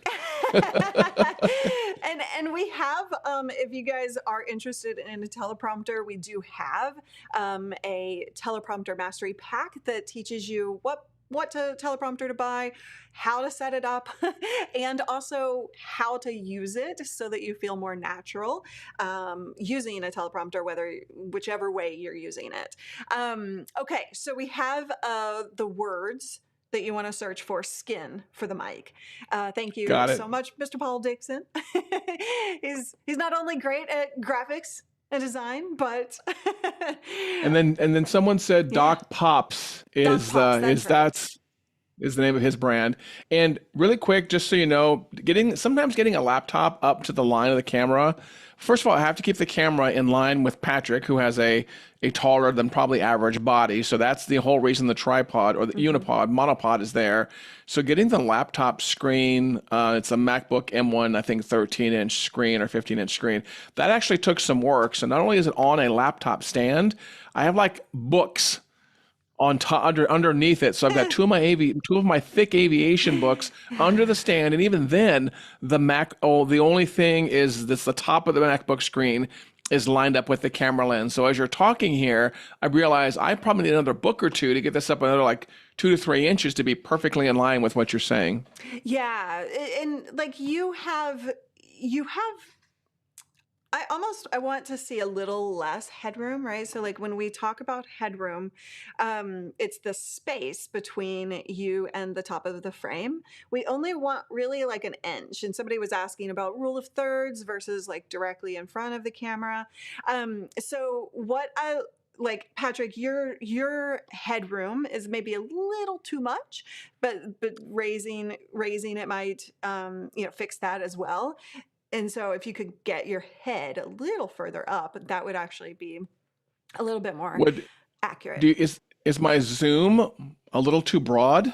Speaker 1: And we have, if you guys are interested in a teleprompter, we do have a teleprompter mastery pack that teaches you teleprompter to buy, how to set it up, and also how to use it so that you feel more natural using a teleprompter, whichever way you're using it. Okay, so we have the words that you want to search for skin for the mic. Thank you
Speaker 2: Got
Speaker 1: so
Speaker 2: it.
Speaker 1: much, Mr. Paul Dixon. He's not only great at graphics and design, but
Speaker 2: And then someone said
Speaker 1: yeah,
Speaker 2: Doc Pops
Speaker 1: Doc
Speaker 2: is
Speaker 1: Pops. That's right.
Speaker 2: is the name of his brand. And really quick, just so you know, sometimes getting a laptop up to the line of the camera. First of all, I have to keep the camera in line with Patrick, who has a taller than probably average body. So that's the whole reason the tripod or the
Speaker 1: Hmm.
Speaker 2: monopod is there. So getting the laptop screen, it's a MacBook M1, I think 13-inch screen or 15-inch screen. That actually took some work. So not only is it on a laptop stand, I have like books on top underneath it. So I've got two of my thick aviation books under the stand, and even then, the only thing is this: the top of the MacBook screen is lined up with the camera lens. So as you're talking here, I realize I probably need another book or two to get this up another like 2 to 3 inches to be perfectly in line with what you're saying.
Speaker 1: Yeah, and like you have I want to see a little less headroom, right? So like when we talk about headroom, it's the space between you and the top of the frame. We only want really like an inch. And somebody was asking about rule of thirds versus like directly in front of the camera. So what I like, Patrick, your headroom is maybe a little too much, but raising it might fix that as well. And so if you could get your head a little further up, that would actually be a little bit more
Speaker 2: Would
Speaker 1: accurate.
Speaker 2: do you, is my zoom a little too broad?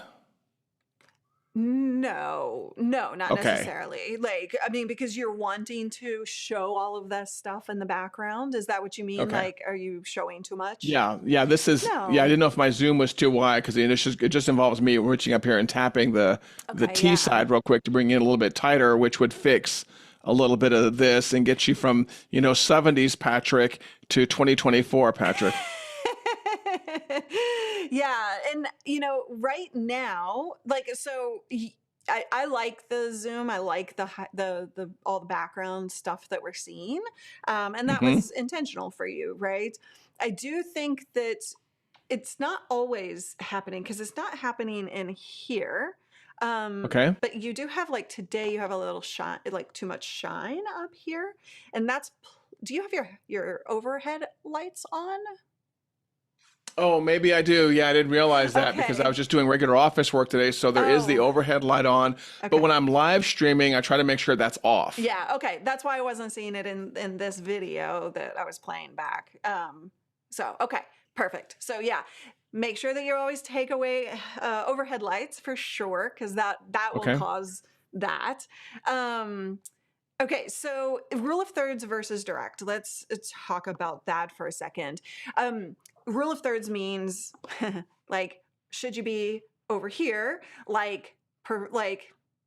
Speaker 1: No, no, not
Speaker 2: Okay.
Speaker 1: necessarily. Like, I mean, because you're wanting to show all of that stuff in the background. Is that what you mean?
Speaker 2: Okay.
Speaker 1: Like, are you showing too much?
Speaker 2: Yeah. I
Speaker 1: No.
Speaker 2: didn't know if my zoom was too wide because it just involves me reaching up here and tapping the
Speaker 1: Okay,
Speaker 2: T
Speaker 1: yeah.
Speaker 2: side real quick to bring it in a little bit tighter, which would fix a little bit of this and get you from 70s Patrick to 2024 Patrick.
Speaker 1: Yeah, and right now, like, I like the Zoom. I like the all the background stuff that we're seeing, and that
Speaker 2: Hmm.
Speaker 1: was intentional for you, right? I do think that it's not always happening because it's not happening in here.
Speaker 2: Okay.
Speaker 1: But you do have, like, today you have a little shine, like too much shine up here, and do you have your overhead lights on?
Speaker 2: Oh, maybe I do. Yeah, I didn't realize that because I
Speaker 1: Okay.
Speaker 2: was just doing regular office work today. So there is the
Speaker 1: Oh,
Speaker 2: overhead light on. But when
Speaker 1: okay.
Speaker 2: I'm live streaming, I try to make sure that's off.
Speaker 1: Yeah, okay. That's why I wasn't seeing it in this video that I was playing back. So okay, perfect. So yeah, make sure that you always take away overhead lights for sure, because that will
Speaker 2: Okay.
Speaker 1: cause that. Um, okay, so rule of thirds versus direct. Let's talk about that for a second. Um, Rule of thirds means like, should you be over here, like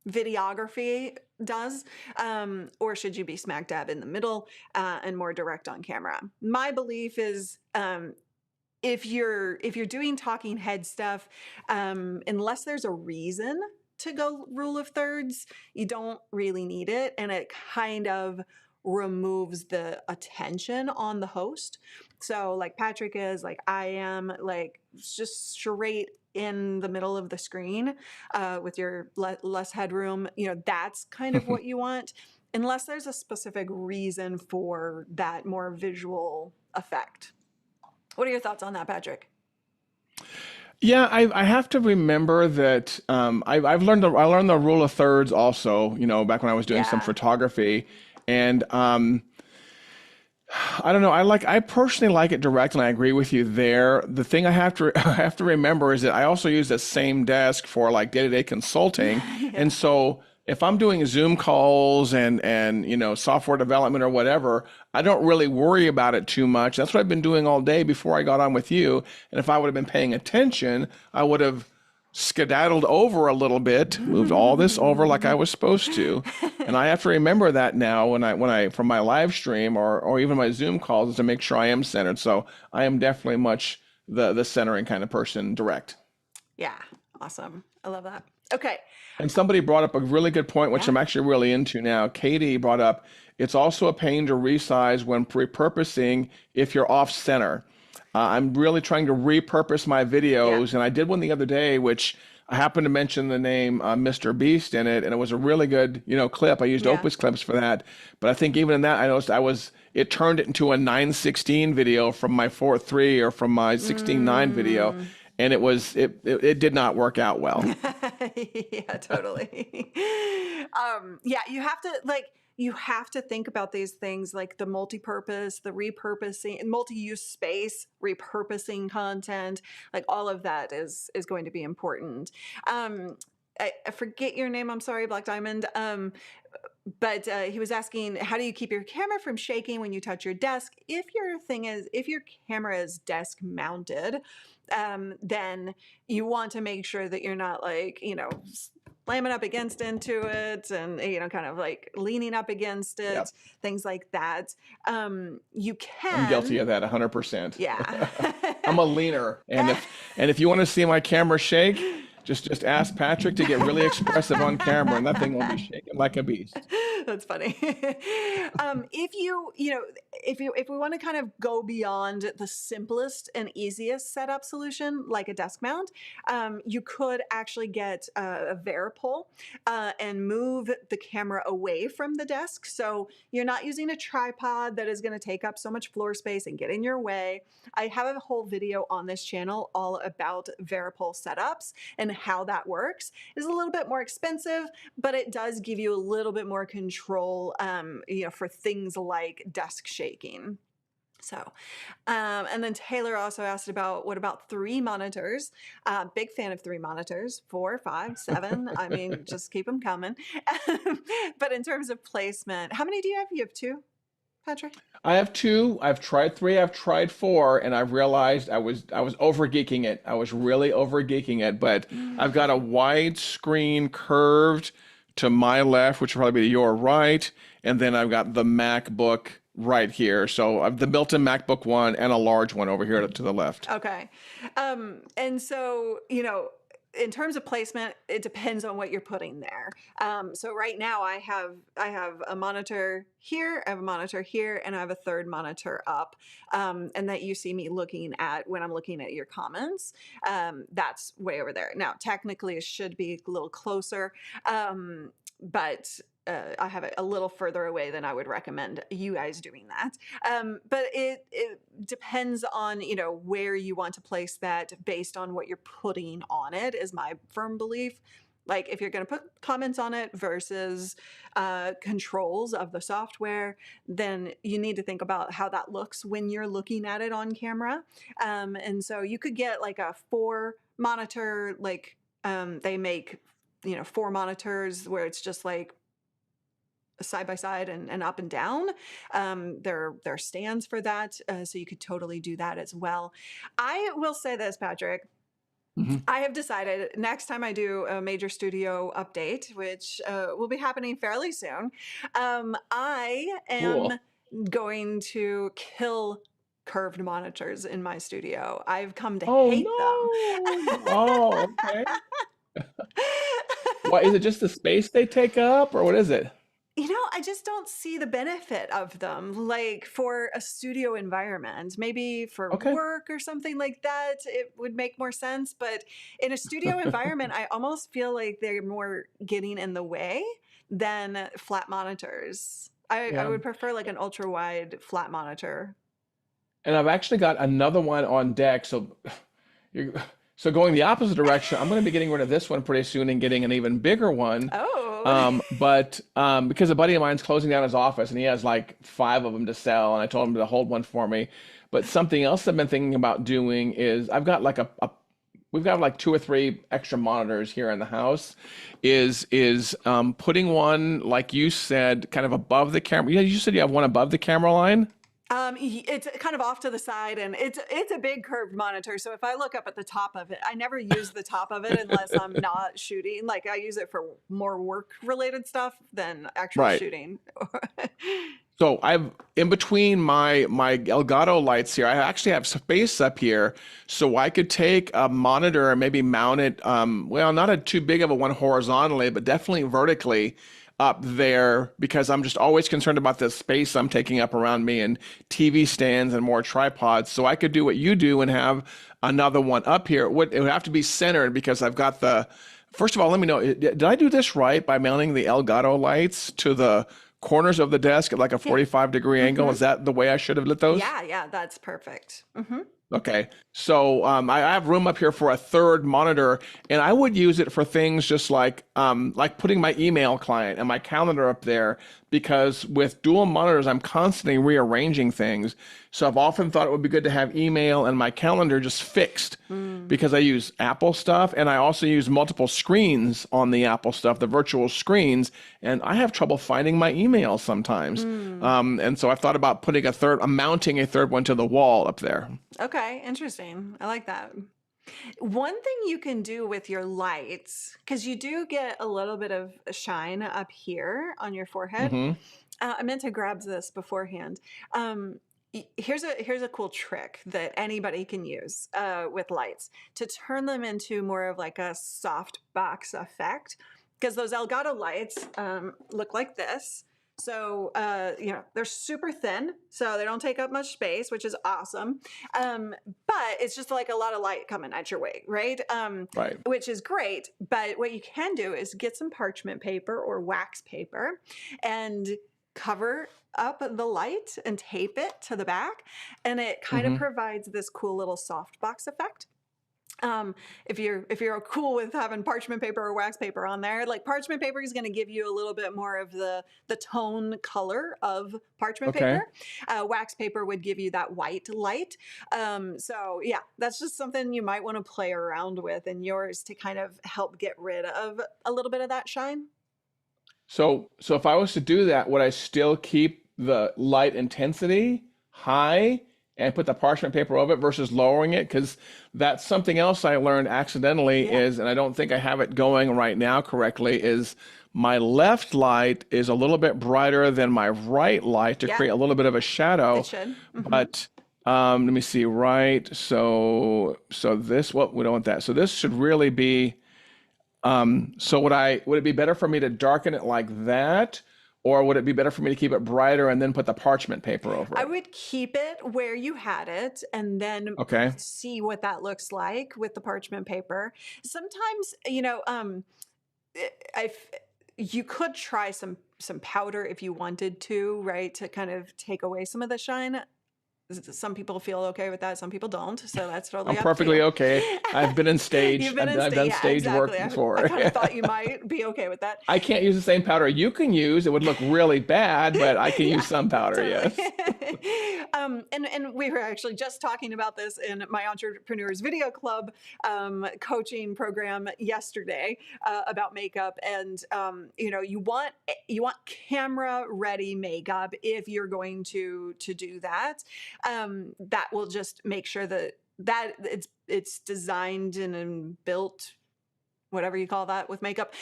Speaker 1: videography does, or should you be smack dab in the middle and more direct on camera? My belief is if you're doing talking head stuff, unless there's a reason to go rule of thirds, you don't really need it. And it kind of removes the attention on the host. So, like Patrick is, like I am, like just straight in the middle of the screen with your less headroom, that's kind of what you want, unless there's a specific reason for that more visual effect. What are your thoughts on that, Patrick?
Speaker 2: Yeah, I have to remember that I learned the rule of thirds also, back when I was doing some
Speaker 1: Yeah.
Speaker 2: photography, and I don't know. I personally like it direct, and I agree with you there. The thing I have to I have to remember is that I also use the same desk for like day-to-day consulting,
Speaker 1: Yeah.
Speaker 2: and so if I'm doing Zoom calls and software development or whatever, I don't really worry about it too much. That's what I've been doing all day before I got on with you. And if I would have been paying attention, I would have skedaddled over a little bit, moved all this over like I was supposed to. And I have to remember that now when I from my live stream or even my Zoom calls is to make sure I am centered. So I am definitely much the centering kind of person direct.
Speaker 1: Yeah. Awesome. I love that. Okay.
Speaker 2: And somebody brought up a really good point, which
Speaker 1: Yeah.
Speaker 2: I'm actually really into now. Katie brought up it's also a pain to resize when repurposing if you're off center. I'm really trying to repurpose my
Speaker 1: Yeah.
Speaker 2: videos, and I did one the other day, which I happened to mention the name Mr. Beast in it, and it was a really good, clip. I used
Speaker 1: Yeah.
Speaker 2: Opus clips for that, but I think even in that, I noticed it turned it into a 9:16 video from my 4:3 or from my 16:9 video,
Speaker 1: Mm.
Speaker 2: and it did not work out well.
Speaker 1: Yeah, totally. Yeah, you have to think about these things like the multi-purpose, the repurposing, multi-use space, repurposing content, like all of that is going to be important. Um, I forget your name. I'm sorry, Black Diamond. But he was asking, how do you keep your camera from shaking when you touch your desk? If your camera is desk mounted, then you want to make sure that you're not like, slamming up against into it and, kind of like leaning up against
Speaker 2: Yep.
Speaker 1: it, things like that. You
Speaker 2: I'm guilty
Speaker 1: can,
Speaker 2: of that 100%.
Speaker 1: yeah.
Speaker 2: I'm a leaner, and if you want to see my camera shake, just ask Patrick to get really expressive on camera, and that thing will be shaking like a beast.
Speaker 1: That's funny. If we want to kind of go beyond the simplest and easiest setup solution, like a desk mount, you could actually get a Varipole and move the camera away from the desk. So you're not using a tripod that is going to take up so much floor space and get in your way. I have a whole video on this channel all about Varipole setups and how that works. It's a little bit more expensive, but it does give you a little bit more control, for things like desk shaking. So, and then Taylor also asked about what about 3 monitors? Big fan of 3 monitors, 4, 5, 7. I mean, just keep them coming. But in terms of placement, how many do you have? You have 2, Patrick?
Speaker 2: I have two. I've tried three. I've tried four, and I've realized I was over geeking it. I was really over geeking it. But I've got a wide screen curved to my left, which will probably be your right, and then I've got the MacBook right here. So I've the built-in MacBook One and a large one over here to the left.
Speaker 1: Okay. And so, in terms of placement, it depends on what you're putting there. So right now I have a monitor here, I have a monitor here, and I have a third monitor up, and that you see me looking at when I'm looking at your comments. That's way over there. Now, technically, it should be a little closer, but I have it a little further away than I would recommend you guys doing that. But it depends on where you want to place that based on what you're putting on it, is my firm belief. Like if you're going to put comments on it versus controls of the software, then you need to think about how that looks when you're looking at it on camera. And so you could get like a 4 monitor, like they make 4 monitors where it's just like side by side and up and down. There are stands for that, so you could totally do that as well. I will say this, Patrick.
Speaker 2: Mhm.
Speaker 1: I have decided next time I do a major studio update, which will be happening fairly soon, I
Speaker 2: Cool.
Speaker 1: am going to kill curved monitors in my studio. I've come to
Speaker 2: Oh
Speaker 1: hate them.
Speaker 2: no. Oh, okay. Why is it just the space they take up, or what is it?
Speaker 1: I just don't see the benefit of them, like for a studio environment. Maybe for
Speaker 2: Okay.
Speaker 1: work or something like that, it would make more sense. But in a studio environment, I almost feel like they're more getting in the way than flat monitors. I
Speaker 2: Yeah.
Speaker 1: would prefer like an ultra wide flat monitor.
Speaker 2: And I've actually got another one on deck. So you're so going the opposite direction. I'm going to be getting rid of this one pretty soon and getting an even bigger one.
Speaker 1: Oh,
Speaker 2: But because a buddy of mine's closing down his office and he has like five of them to sell, and I told him to hold one for me. But something else I've been thinking about doing is I've got like a we've got like two or three extra monitors here in the house. Is putting one like you said, kind of above the camera. Yeah, you said you have one above the camera line.
Speaker 1: it's kind of off to the side, and it's a big curved monitor. So if I look up at the top of it, I never use the top of it unless I'm not shooting. Like I use it for more work related stuff than actual
Speaker 2: Right.
Speaker 1: shooting.
Speaker 2: So I've in between my Elgato lights here, I actually have space up here, so I could take a monitor and maybe mount it, well, not a too big of a one horizontally, but definitely vertically up there because I'm just always concerned about the space I'm taking up around me and TV stands and more tripods. So I could do what you do and have another one up here. It would have to be centered because I've got the. First of all, let me know, did I do this right by mounting the Elgato lights to the corners of the desk at like a
Speaker 1: Yeah.
Speaker 2: 45-degree angle?
Speaker 1: hmm
Speaker 2: Is that the way I should have lit those?
Speaker 1: Yeah, that's perfect.
Speaker 2: Okay. So I have room up here for a third monitor, and I would use it for things just like putting my email client and my calendar up there, because with dual monitors, I'm constantly rearranging things. So I've often thought it would be good to have email and my calendar just fixed
Speaker 1: Mm.
Speaker 2: because I use Apple stuff and I also use multiple screens on the Apple stuff, the virtual screens, and I have trouble finding my email sometimes.
Speaker 1: Mm.
Speaker 2: And so I've thought about mounting a third one to the wall up there.
Speaker 1: Okay, interesting. I like that. One thing you can do with your lights, because you do get a little bit of a shine up here on your forehead.
Speaker 2: Hmm.
Speaker 1: I meant to grab this beforehand. Here's a cool trick that anybody can use with lights to turn them into more of like a soft box effect. Because those Elgato lights look like this. So they're super thin, so they don't take up much space, which is awesome. But it's just like a lot of light coming at your way, right?
Speaker 2: Right.
Speaker 1: Which is great. But what you can do is get some parchment paper or wax paper and cover up the light and tape it to the back, and it kind of
Speaker 2: Hmm.
Speaker 1: provides this cool little softbox effect. If you're cool with having parchment paper or wax paper on there, like parchment paper is going to give you a little bit more of the tone color of parchment
Speaker 2: Okay.
Speaker 1: paper. Wax paper would give you that white light. So yeah, that's just something you might want to play around with in yours to kind of help get rid of a little bit of that shine.
Speaker 2: So if I was to do that, would I still keep the light intensity high and put the parchment paper over it versus lowering it? Because that's something else I learned accidentally
Speaker 1: Yeah,
Speaker 2: is, and I don't think I have it going right now correctly, is my left light is a little bit brighter than my right light to
Speaker 1: yeah,
Speaker 2: create a little bit of a
Speaker 1: it
Speaker 2: shadow.
Speaker 1: should.
Speaker 2: But let me see, right? So this, what we don't want that. So this should really be. So would it be better for me to darken it like that, or would it be better for me to keep it brighter and then put the parchment paper over
Speaker 1: I
Speaker 2: it?
Speaker 1: would keep it where you had it and then
Speaker 2: Okay.
Speaker 1: see what that looks like with the parchment paper. Sometimes, I you could try some powder if you wanted to, right, to kind of take away some of the shine. Some people feel okay with that, some people don't, so that's totally
Speaker 2: I'm
Speaker 1: up to you.
Speaker 2: perfectly okay. I've been in stage.
Speaker 1: You've been in
Speaker 2: I've
Speaker 1: state,
Speaker 2: done
Speaker 1: yeah,
Speaker 2: stage
Speaker 1: exactly.
Speaker 2: work
Speaker 1: I
Speaker 2: before.
Speaker 1: kind of thought you might be okay with that.
Speaker 2: I can't use the same powder you can use. It would look really bad, but I can
Speaker 1: Yeah,
Speaker 2: use some powder,
Speaker 1: totally.
Speaker 2: yes.
Speaker 1: And we were actually just talking about this in my entrepreneurs video club coaching program yesterday about makeup, and you want camera ready makeup if you're going to do that. That will just make sure that it's designed and built, whatever you call that with makeup,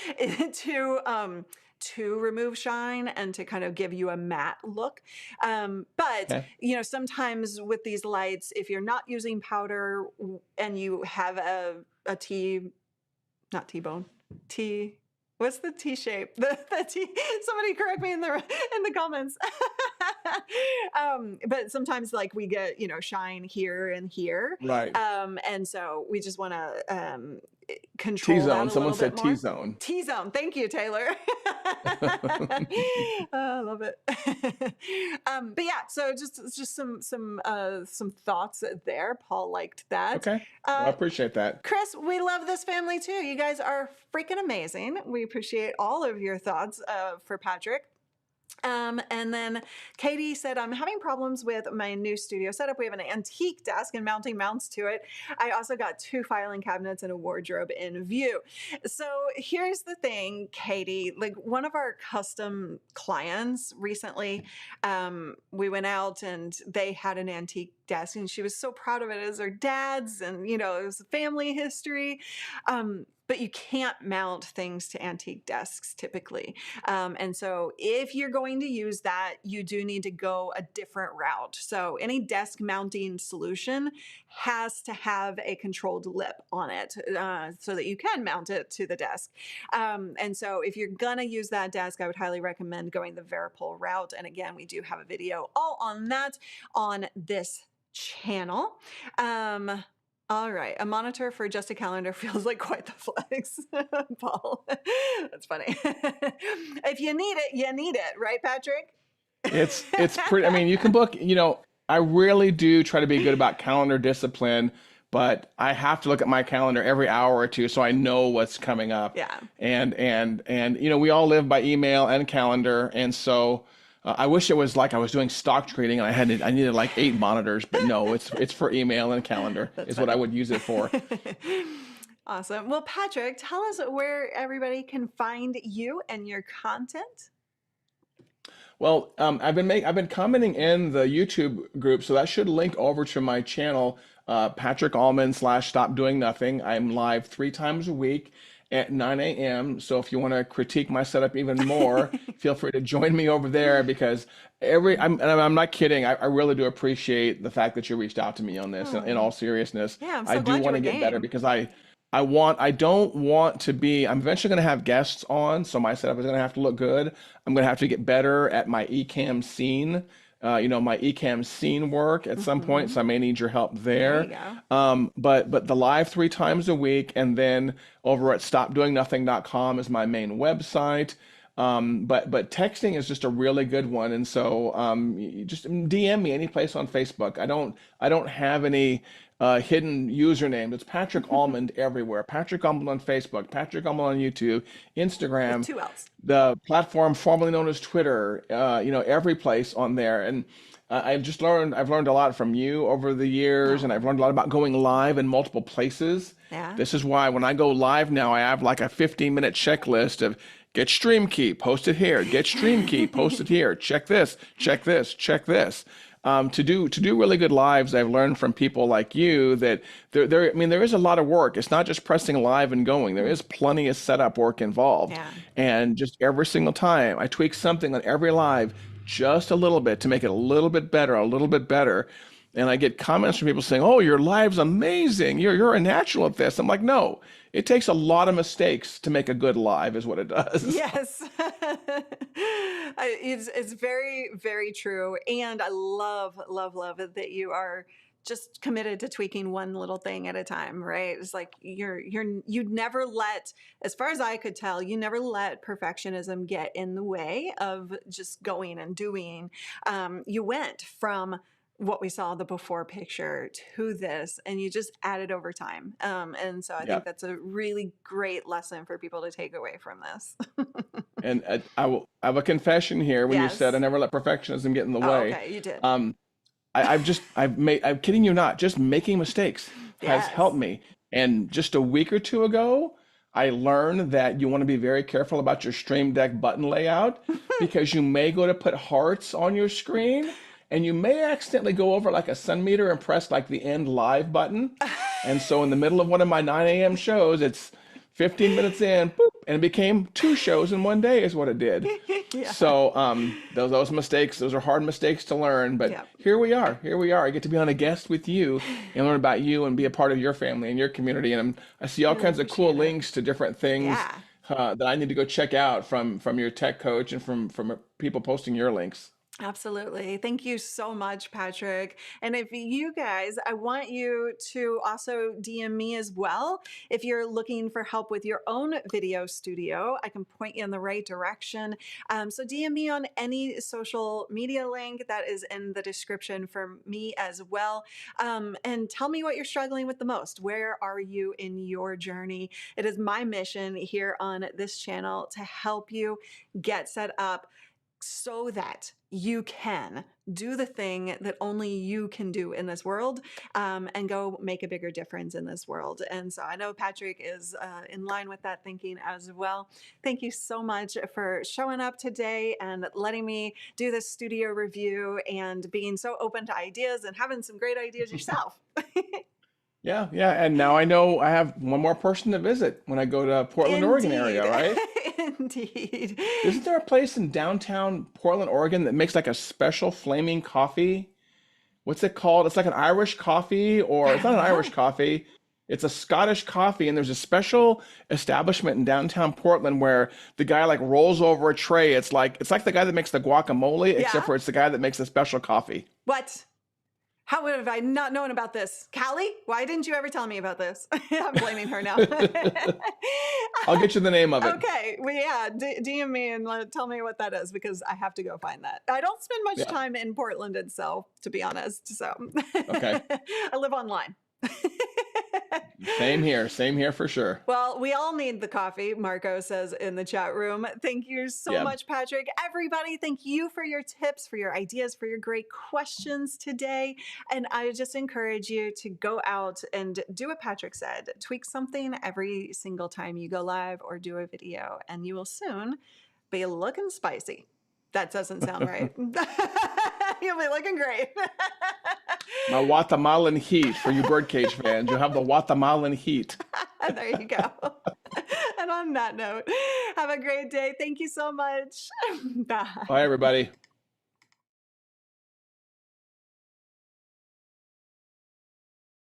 Speaker 1: to remove shine and to kind of give you a matte look. But
Speaker 2: Okay.
Speaker 1: sometimes with these lights, if you're not using powder and you have a T, not T-bone, T. What's the T shape? The T. Somebody correct me in the comments. But sometimes like we get shine here and here,
Speaker 2: Right.
Speaker 1: and so we just want to control that
Speaker 2: T-zone.
Speaker 1: a
Speaker 2: Someone
Speaker 1: little bit
Speaker 2: said
Speaker 1: more.
Speaker 2: T-zone.
Speaker 1: T-zone. Thank you, Taylor. I love it. But yeah, so just some thoughts there. Paul liked that.
Speaker 2: Okay. Well, I
Speaker 1: Uh,
Speaker 2: appreciate that.
Speaker 1: Chris, we love this family too. You guys are freaking amazing. We appreciate all of your thoughts for Patrick. And then Katie said, I'm having problems with my new studio setup. We have an antique desk and mounting mounts to it. I also got 2 filing cabinets and a wardrobe in view. So here's the thing, Katie, like one of our custom clients recently, we went out and they had an antique desk and she was so proud of it as her dad's, and it was family history. But you can't mount things to antique desks typically. And so if you're going to use that, you do need to go a different route. So any desk mounting solution has to have a controlled lip on it so that you can mount it to the desk. And so if you're going to use that desk, I would highly recommend going the Varipole route. And again, we do have a video all on that on this channel. All right. A monitor for just a calendar feels like quite the flex, Paul. That's funny. If you need it, you need it, right, Patrick?
Speaker 2: It's pretty, I mean, you can book, I really do try to be good about calendar discipline, but I have to look at my calendar every hour or two so I know what's coming up.
Speaker 1: Yeah.
Speaker 2: And we all live by email and calendar, and so I wish it was like I was doing stock trading and I needed like 8 monitors, but no, it's for email and calendar is what I would use it for.
Speaker 1: Awesome. Well, Patrick, tell us where everybody can find you and your content.
Speaker 2: Well, I've been commenting in the YouTube group, so that should link over to my channel, Patrick Allmond / Stop Doing Nothing. I'm live 3 times a week at 9 a.m. So if you want to critique my setup even more, feel free to join me over there, because I'm not kidding. I really do appreciate the fact that you reached out to me on this in all seriousness.
Speaker 1: Yeah, I'm
Speaker 2: I
Speaker 1: so
Speaker 2: do
Speaker 1: glad you
Speaker 2: want
Speaker 1: were
Speaker 2: to get better
Speaker 1: game.
Speaker 2: because I don't want to be, I'm eventually going to have guests on, so my setup is going to have to look good. I'm going to have to get better at my Ecamm scene, my Ecamm scene work at some point, so I may need your help
Speaker 1: There you
Speaker 2: there.
Speaker 1: go.
Speaker 2: But the live 3 times a week, and then over at stopdoingnothing.com is my main website. But texting is just a really good one, and so you just DM me any place on Facebook. I don't have any hidden username. It's Patrick Allmond everywhere. Patrick Allmond on Facebook, Patrick Allmond on YouTube,
Speaker 1: With
Speaker 2: Instagram,
Speaker 1: 2 L's.
Speaker 2: the platform formerly known as Twitter. Every place on there. And I've learned a lot from you over the years, and
Speaker 1: No.
Speaker 2: I've learned a lot about going live in multiple places.
Speaker 1: Yeah.
Speaker 2: This is why when I go live now, I have like a 15-minute checklist of get stream key, post it here, get stream key, post it here, check this, check this, check this. To do really good lives, I've learned from people like you that there is a lot of work. It's not just pressing live and going. There is plenty of setup work involved.
Speaker 1: Yeah.
Speaker 2: And just every single time I tweak something on every live just a little bit to make it a little bit better, a little bit better. And I get comments from people saying, "Oh, your live's amazing. You're a natural at this." I'm like, "No, it takes a lot of mistakes to make a good live, is what it does."
Speaker 1: Yes. It's very, very true. And I love, love, love it that you are just committed to tweaking one little thing at a time, right? It's like you'd never let, as far as I could tell, you never let perfectionism get in the way of just going and doing. You went from what we saw the before picture to this, and you just added over time. And so I
Speaker 2: Yeah.
Speaker 1: think that's a really great lesson for people to take away from this.
Speaker 2: And I have a confession here. When you said I
Speaker 1: Yes.
Speaker 2: never let perfectionism get in the
Speaker 1: Oh,
Speaker 2: way,
Speaker 1: okay. You did.
Speaker 2: um, I'm kidding you not, just making mistakes has helped
Speaker 1: Yes.
Speaker 2: me. And just a week or two ago, I learned that you want to be very careful about your Stream Deck button layout, because you may go to put hearts on your screen and you may accidentally go over like a sun meter and press like the end live button. And so in the middle of one of my 9 a.m. shows, it's 15 minutes in, boop, and it became 2 shows in one day is what it did.
Speaker 1: Yeah.
Speaker 2: So those mistakes, those are hard mistakes to learn, but
Speaker 1: Yeah.
Speaker 2: here we are. Here we are. I get to be on a guest with you and learn about you and be a part of your family and your community. And I see all
Speaker 1: Really
Speaker 2: kinds of cool
Speaker 1: appreciate it.
Speaker 2: links to different things,
Speaker 1: Yeah.
Speaker 2: that I need to go check out from your tech coach and from people posting your links.
Speaker 1: Absolutely. Thank you so much, Patrick. And if you guys, I want you to also DM me as well. If you're looking for help with your own video studio, I can point you in the right direction. So DM me on any social media link that is in the description for me as well. And tell me what you're struggling with the most. Where are you in your journey? It is my mission here on this channel to help you get set up so that you can do the thing that only you can do in this world, and go make a bigger difference in this world. And so I know Patrick is in line with that thinking as well. Thank you so much for showing up today and letting me do this studio review and being so open to ideas and having some great ideas yourself.
Speaker 2: Yeah, yeah. And now I know I have one more person to visit when I go to Portland, Oregon area,
Speaker 1: Indeed.
Speaker 2: right?
Speaker 1: Indeed.
Speaker 2: Isn't there a place in downtown Portland, Oregon that makes like a special flaming coffee? What's it called? It's like an Irish coffee, or
Speaker 1: I
Speaker 2: it's not
Speaker 1: don't
Speaker 2: an
Speaker 1: know.
Speaker 2: Irish coffee. It's a Scottish coffee, and there's a special establishment in downtown Portland where the guy like rolls over a tray. It's like the guy that makes the guacamole, except
Speaker 1: Yeah.
Speaker 2: for it's the guy that makes the special coffee.
Speaker 1: What? How would have I not known about this? Callie, why didn't you ever tell me about this? I'm blaming her now.
Speaker 2: I'll get you the name of it.
Speaker 1: Okay, well, yeah, DM me and tell me what that is because I have to go find that. I don't spend much
Speaker 2: Yeah.
Speaker 1: time in Portland itself, to be honest. So
Speaker 2: Okay.
Speaker 1: I live online.
Speaker 2: Same here for sure.
Speaker 1: Well, we all need the coffee, Marco says in the chat room. Thank you so
Speaker 2: Yeah.
Speaker 1: much, Patrick. Everybody, thank you for your tips, for your ideas, for your great questions today. And I just encourage you to go out and do what Patrick said. Tweak something every single time you go live or do a video, and you will soon be looking spicy. That doesn't sound right. You'll be looking great.
Speaker 2: My Guatemalan heat for you birdcage fans. You'll have the Guatemalan heat.
Speaker 1: There you go. And on that note, have a great day. Thank you so much. Bye.
Speaker 2: Bye, everybody.